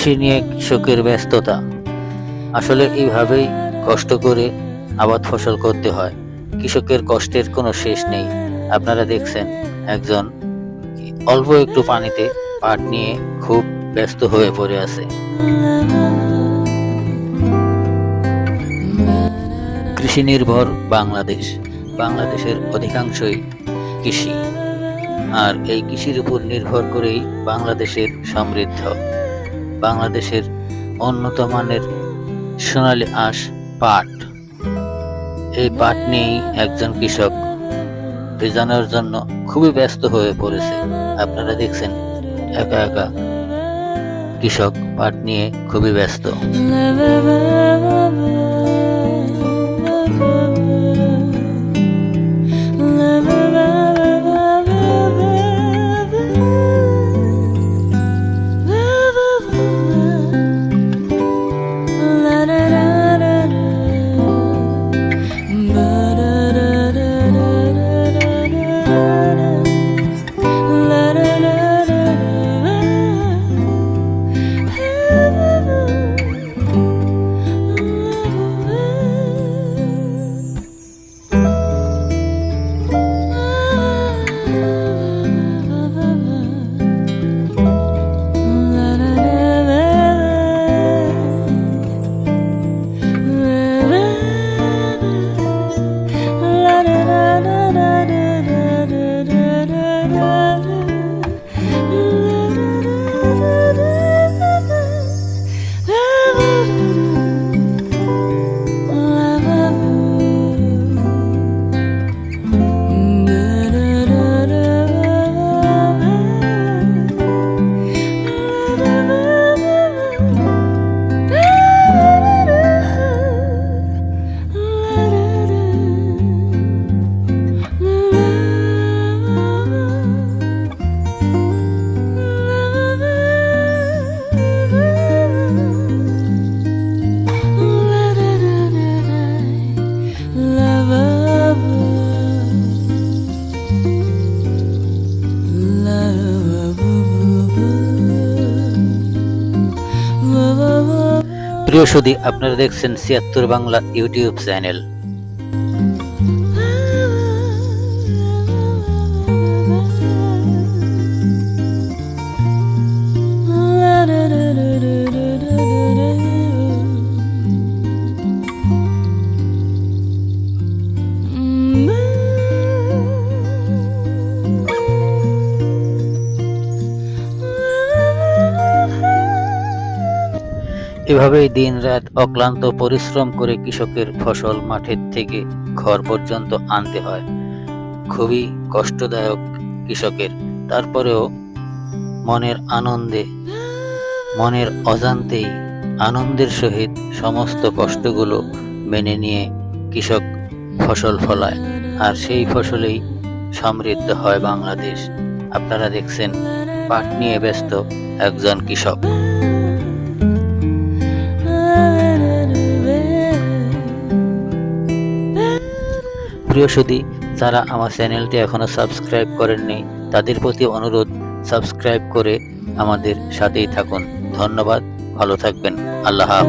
কৃষি নিয়ে কৃষকের ব্যস্ততা। আসলে এইভাবেই কষ্ট করে আবাদ ফসল করতে হয়। কৃষকের কষ্টের কোনো শেষ নেই। আপনারা দেখছেন একজন অল্প একটু পানিতে পাট নিয়ে খুব ব্যস্ত হয়ে পড়ে আছে। কৃষি নির্ভর বাংলাদেশ। বাংলাদেশের অধিকাংশই কৃষি, আর এই কৃষির উপর নির্ভর করেই বাংলাদেশের সমৃদ্ধ। বাংলাদেশের উন্নত মানের সোনালী আঁশ পাট। এই পাট নিয়েই একজন কৃষক ভেজানোর জন্য খুবই ব্যস্ত হয়ে পড়েছে। আপনারা দেখছেন একা একা কৃষক পাট নিয়ে খুবই ব্যস্ত। প্রিয় সুধী, আপনারা দেখছেন ৭৬ বাংলা ইউটিউব চ্যানেল। এভাবেই দিনরাত অক্লান্ত পরিশ্রম করে কৃষকের ফসল মাঠের থেকে ঘর পর্যন্ত আনতে হয়। খুবই কষ্টদায়ক কৃষকের, তারপরেও মনের আনন্দে, মনের অজান্তেই আনন্দের সহিত সমস্ত কষ্টগুলো মেনে নিয়ে কৃষক ফসল ফলায়, আর সেই ফসলেই সমৃদ্ধ হয় বাংলাদেশ। আপনারা দেখছেন পাট নিয়ে ব্যস্ত একজন কৃষক। প্রিয় সুধী, যারা আমার চ্যানেলটি এখনো সাবস্ক্রাইব করেননি তাদের প্রতি অনুরোধ, সাবস্ক্রাইব করে আমাদের সাথেই থাকুন। ধন্যবাদ, ভালো থাকবেন, আল্লাহ হাফেজ।